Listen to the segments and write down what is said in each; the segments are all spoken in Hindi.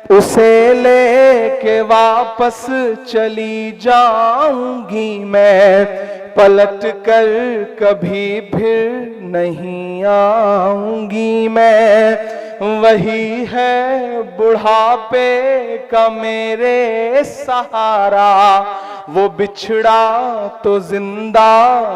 उसे लेके वापस चली जाऊंगी मैं, पलट कर कभी फिर नहीं आऊंगी मैं। वही है बुढ़ापे का मेरे सहारा, वो बिछड़ा तो जिंदा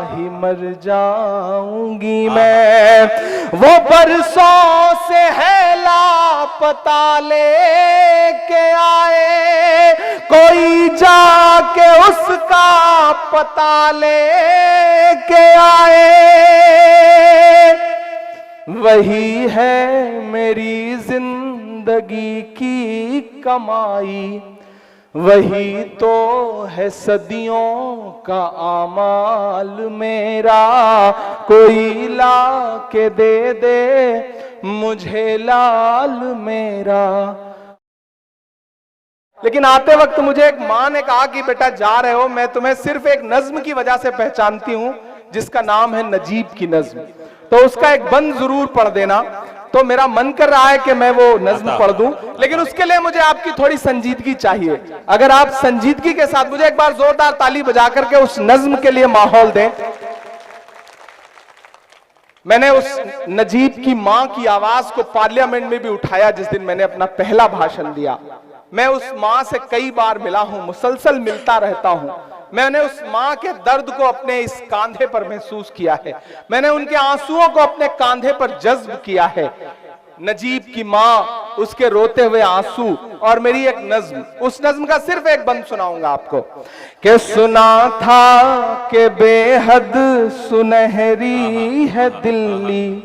ही मर जाऊंगी मैं। वो बरसों से है लापता लेके आए, कोई जाके उसका पता लेके आए। वही है मेरी जिंदगी की कमाई, वही तो है सदियों का आमाल मेरा। कोई ला के दे मुझे लाल मेरा। लेकिन आते वक्त मुझे एक माँ ने कहा कि बेटा जा रहे हो, मैं तुम्हें सिर्फ एक नज्म की वजह से पहचानती हूं जिसका नाम है नजीब की नज्म, तो उसका एक बंद जरूर पढ़ देना। तो मेरा मन कर रहा है कि मैं वो नज्म पढ़ दूं, लेकिन उसके लिए मुझे आपकी थोड़ी संजीदगी चाहिए। अगर आप संजीदगी के साथ मुझे एक बार जोरदार ताली बजा करके उस नज्म के लिए माहौल दें। मैंने उस नजीब की मां की आवाज को पार्लियामेंट में भी उठाया जिस दिन मैंने अपना पहला भाषण दिया। मैं उस मां से कई बार मिला हूं, मुसलसल मिलता रहता हूं। मैंने उस मां के दर्द को अपने इस कांधे पर महसूस किया है, मैंने उनके आंसुओं को अपने कांधे पर जज्ब किया है। नजीब की मां, उसके रोते हुए आंसू और मेरी एक नज्म, उस नज्म का सिर्फ एक बंद सुनाऊंगा आपको कि सुना था कि बेहद सुनहरी है दिल्ली,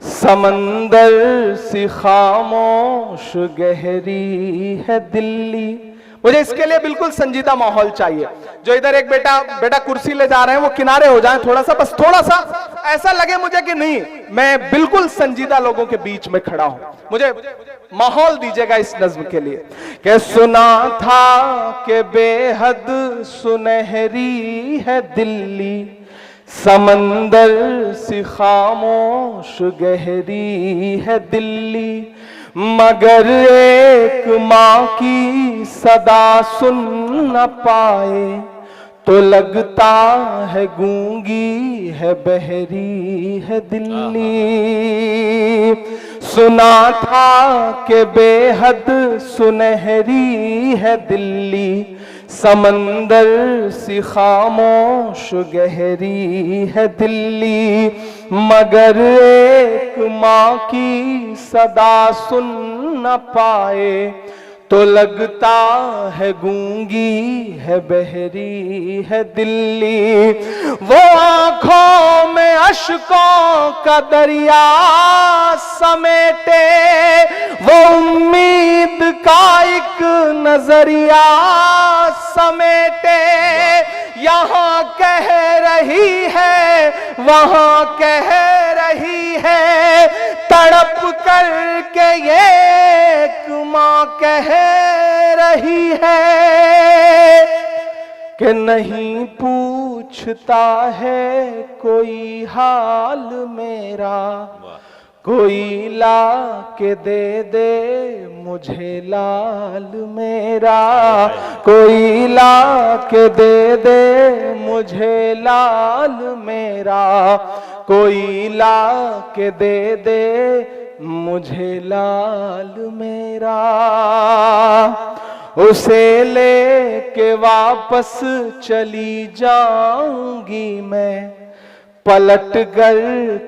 समंदर सी खामोश गहरी है दिल्ली। मुझे इसके लिए बिल्कुल संजीदा माहौल चाहिए। जो इधर एक बेटा कुर्सी ले जा रहे हैं वो किनारे हो जाएं थोड़ा सा, बस थोड़ा सा ऐसा लगे मुझे कि नहीं, मैं बिल्कुल संजीदा लोगों के बीच में खड़ा हूं। मुझे माहौल दीजिएगा इस नज्म के लिए कि सुना था कि बेहद सुनहरी है दिल्ली, समंदर सी खामोश गहरी है दिल्ली, मगर एक माँ की सदा सुन न पाए तो लगता है गूंगी है बहरी है दिल्ली। सुना था कि बेहद सुनहरी है दिल्ली, समंदर सी खामोश गहरी है दिल्ली, मगर एक माँ की सदा सुन न पाए तो लगता है गूंगी है बहरी है दिल्ली। वो आंखों में अश्कों का दरिया समेटे, वो उम्मीद का एक नजरिया समेटे, यहाँ कह रही है वहां कह रही है, तड़प करके एक माँ कह रही है कि नहीं पूछता है कोई हाल मेरा, कोई ला के दे मुझे लाल मेरा, कोई ला के दे मुझे लाल मेरा, कोई ला के दे मुझे लाल मेरा। उसे लेके वापस चली जाऊंगी मैं, पलट कर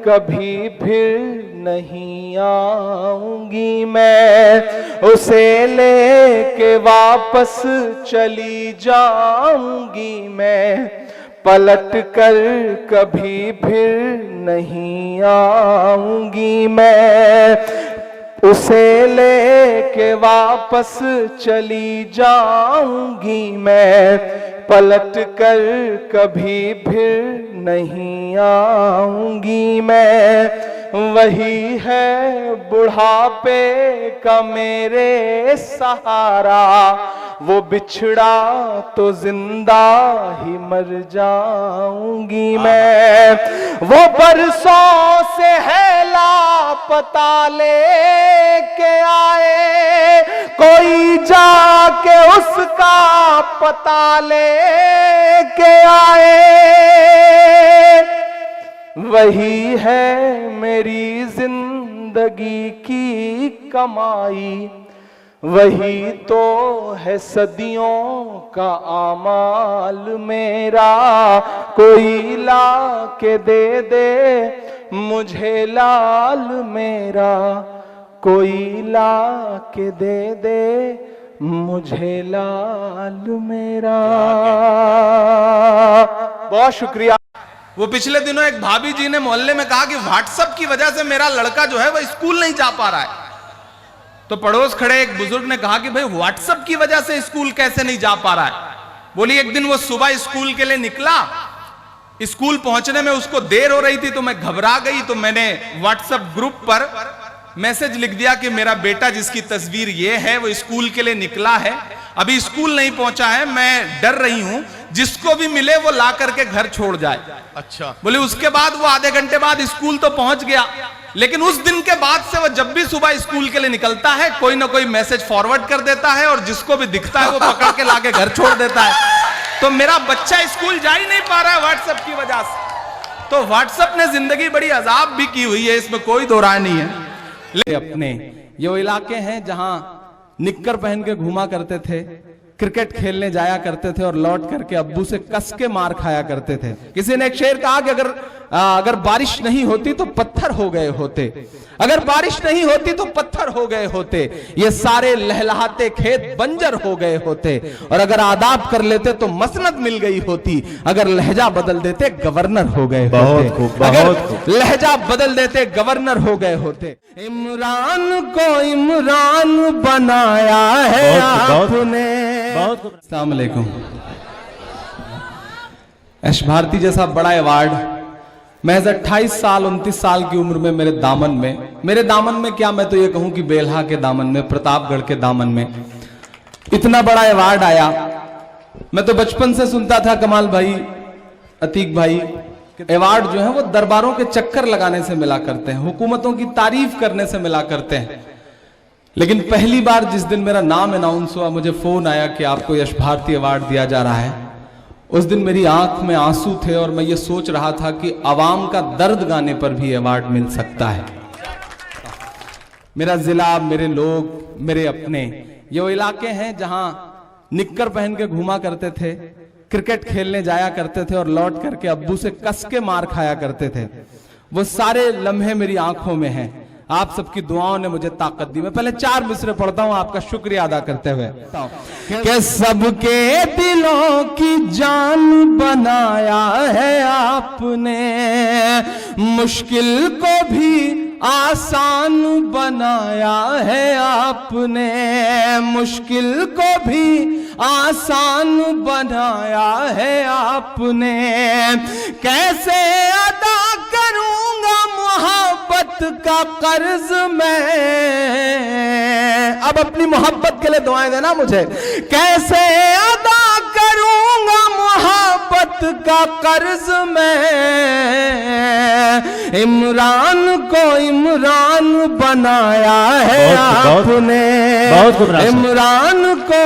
कभी फिर नहीं आऊंगी मैं। उसे लेके वापस चली जाऊंगी मैं, पलट कर कभी फिर नहीं आऊंगी मैं। उसे लेके वापस चली जाऊंगी मैं, पलट कर कभी फिर नहीं आऊंगी मैं। वही है बुढ़ापे का मेरे सहारा, वो बिछड़ा तो जिंदा ही मर जाऊंगी मैं। वो बरसों से है लापता लेके आए, पता ले के आए, वही है मेरी जिंदगी की कमाई, वही तो है सदियों का आमाल मेरा। कोई ला के दे मुझे लाल मेरा, कोई ला के दे मुझे लाल मेरा। बहुत शुक्रिया। वो पिछले दिनों एक भाभी जी ने मोहल्ले में कहा कि व्हाट्सएप की वजह से मेरा लड़का जो है वो स्कूल नहीं जा पा रहा है। तो पड़ोस खड़े एक बुजुर्ग ने कहा कि भाई व्हाट्सएप की वजह से स्कूल कैसे नहीं जा पा रहा है। बोली एक दिन वो सुबह स्कूल के लिए निकला, स्कूल पहुंचने में उसको देर हो रही थी तो मैं घबरा गई, तो मैंने व्हाट्सएप ग्रुप पर मैसेज लिख दिया कि मेरा बेटा जिसकी तस्वीर ये है वो स्कूल के लिए निकला है, अभी स्कूल नहीं पहुंचा है, मैं डर रही हूं, जिसको भी मिले वो ला करके घर छोड़ जाए। अच्छा। बोले उसके बाद वो आधे घंटे बाद स्कूल तो पहुंच गया, लेकिन उस दिन के बाद से वो जब भी सुबह स्कूल के लिए निकलता है कोई ना कोई मैसेज फॉरवर्ड कर देता है और जिसको भी दिखता है वो पकड़ के लाके घर छोड़ देता है। तो मेरा बच्चा स्कूल जा ही नहीं पा रहा है व्हाट्सएप की वजह से। तो व्हाट्सएप ने जिंदगी बड़ी अजाब भी की हुई है, इसमें कोई दो राय नहीं है। अपने ये वो इलाके हैं जहां निक्कर पहन के घूमा करते थे, क्रिकेट खेलने जाया करते थे और लौट करके अब्बू से कस के मार खाया करते थे। किसी ने एक शेर कहा कि अगर बारिश नहीं होती तो पत्थर हो गए होते, अगर बारिश नहीं होती तो पत्थर हो गए होते, ये सारे लहलहाते खेत बंजर हो गए होते, और अगर आदाब कर लेते तो मसनद मिल गई होती, अगर लहजा बदल देते गवर्नर हो गए होते, अगर लहजा बदल देते गवर्नर हो गए होते। इमरान को इमरान बनाया है आपने। अस्सलाम वालेकुम। यश भारती जैसा बड़ा अवार्ड महज 28 साल 29 साल की उम्र में मेरे दामन में क्या, मैं तो ये कहूं कि बेल्हा के दामन में, प्रतापगढ़ के दामन में इतना बड़ा अवार्ड आया। मैं तो बचपन से सुनता था कमाल भाई, अतीक भाई, अवार्ड जो है वो दरबारों के चक्कर लगाने से मिला करते हैं, हुकूमतों की तारीफ करने से मिला करते हैं। लेकिन पहली बार जिस दिन मेरा नाम अनाउंस हुआ, मुझे फोन आया कि आपको यश भारती अवार्ड दिया जा रहा है, उस दिन मेरी आंख में आंसू थे और मैं ये सोच रहा था कि आवाम का दर्द गाने पर भी अवार्ड मिल सकता है। मेरा जिला, मेरे लोग, मेरे अपने, ये वो इलाके हैं जहां निक्कर पहन के घूमा करते थे, क्रिकेट खेलने जाया करते थे और लौट करके अब्बू से कस के मार खाया करते थे। वो सारे लम्हे मेरी आंखों में हैं। आप सबकी दुआओं ने मुझे ताकत दी। मैं पहले 4 मिसरे पढ़ता हूं आपका शुक्रिया अदा करते हुए कि सबके दिलों की जान बनाया है आपने, मुश्किल को भी आसान बनाया है आपने, मुश्किल को भी आसान बनाया है आपने। कैसे अदा करूंगा मोहब्बत का कर्ज मैं, अब अपनी मोहब्बत के लिए दुआएं देना मुझे। कैसे अदा करूंगा मोहब्बत का कर्ज मैं, इमरान को इमरान बनाया है आपने, इमरान को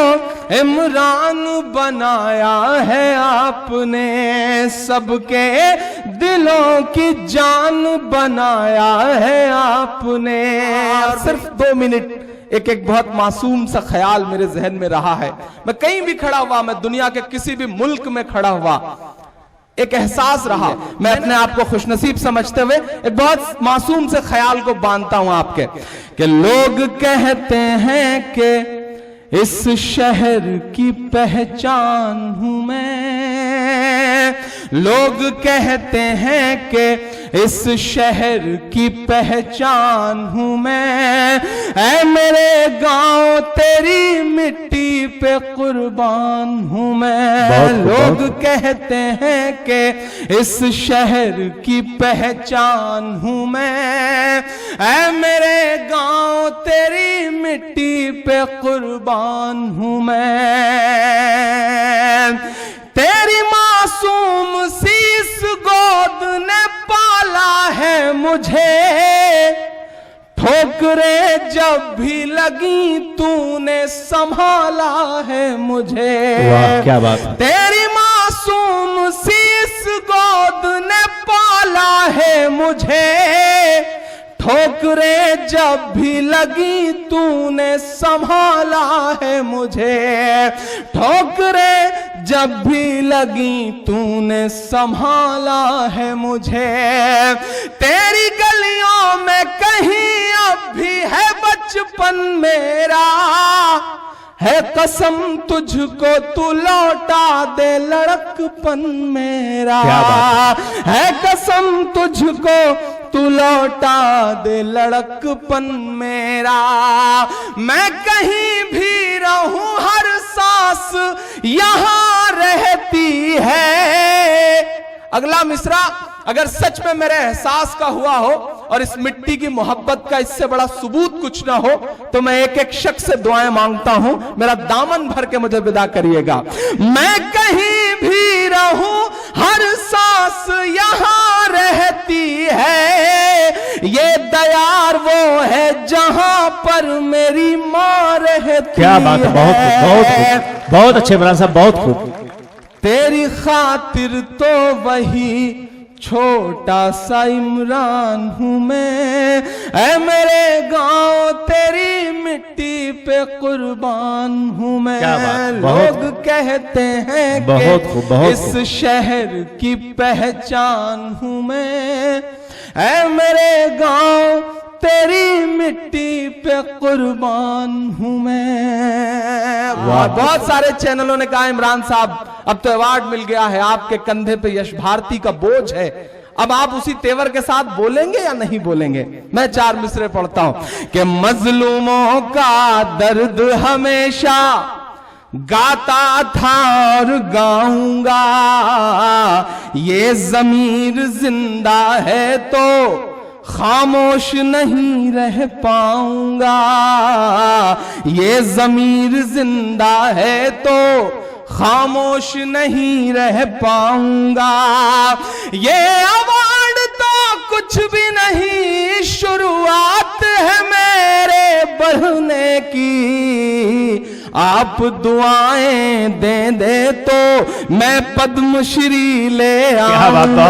इमरान बनाया है आपने, सबके दिलों की जान बनाया है आपने। सिर्फ 2 मिनट एक बहुत मासूम सा ख्याल मेरे जहन में रहा है। मैं कहीं भी खड़ा हुआ, मैं दुनिया के किसी भी मुल्क में खड़ा हुआ, एक एहसास रहा, मैं अपने आप को खुशनसीब समझते हुए एक बहुत मासूम से ख्याल को बांधता हूं आपके, कि लोग कहते हैं कि इस शहर की पहचान हूं मैं, लोग कहते हैं कि इस शहर की पहचान हूं मैं, ऐ मेरे गांव तेरी मिट्टी पे कुर्बान हूं मैं। लोग कहते हैं कि इस शहर की पहचान हूं मैं, ऐ मेरे गांव तेरी मिट्टी पे कुर्बान हूं मैं। तेरी मासूम शीश गोद ने पाला है मुझे, ठोकरें जब भी लगी तूने संभाला है मुझे। वाह क्या बात है। तेरी मासूम सी इस गोद ने पाला है मुझे। ठोकरें जब भी लगी तूने संभाला है मुझे। ठोकरें जब भी लगी तूने संभाला है मुझे। तेरी गलियों में कहीं अब भी है बचपन मेरा। है कसम तुझको तू लौटा दे लड़कपन मेरा। क्या बात है कसम तुझको तू लौटा दे लड़कपन मेरा। मैं कहीं भी रहूं हर सांस यहां रहती है। अगला मिसरा अगर सच में मेरे एहसास का हुआ हो और इस मिट्टी की मोहब्बत का इससे बड़ा सबूत कुछ ना हो तो मैं एक एक शख्स से दुआएं मांगता हूं, मेरा दामन भर के मुझे विदा करिएगा। मैं कहीं भी रहूं हर सांस यहां रहती है। ये दयार वो है जहां पर मेरी मां रहती। क्या बात है, बहुत अच्छे इमरान साहब, बहुत खूब। तेरी खातिर तो वही छोटा सा इमरान हूं मैं। ऐ मेरे गांव तेरी मिट्टी पे कुर्बान हूं मैं। क्या बात, लोग कहते हैं बहुत खूब, बहुत इस शहर की पहचान हूं मैं। ऐ मेरे गांव तेरी मिट्टी पे कुर्बान हूं मैं। बहुत सारे चैनलों ने कहा इमरान साहब अब तो अवार्ड मिल गया है, आपके कंधे पे यश भारती का बोझ है, अब आप उसी तेवर के साथ बोलेंगे या नहीं बोलेंगे। मैं 4 मिसरे पढ़ता हूं कि मजलूमों का दर्द हमेशा गाता था और गाऊंगा। ये ज़मीर जिंदा है तो खामोश नहीं रह पाऊंगा। ये ज़मीर जिंदा है तो खामोश नहीं रह पाऊंगा। ये अवार्ड तो कुछ भी नहीं, शुरुआत है मेरे बढ़ने की। आप दुआएं दे दे तो मैं पद्मश्री ले आऊंगा।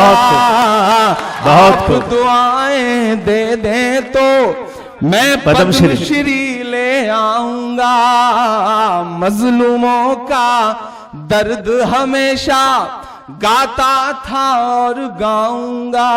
आप दुआएं दे दे तो मैं पद्मश्री ले आऊंगा। मजलूमों का दर्द हमेशा गाता था और गाऊंगा।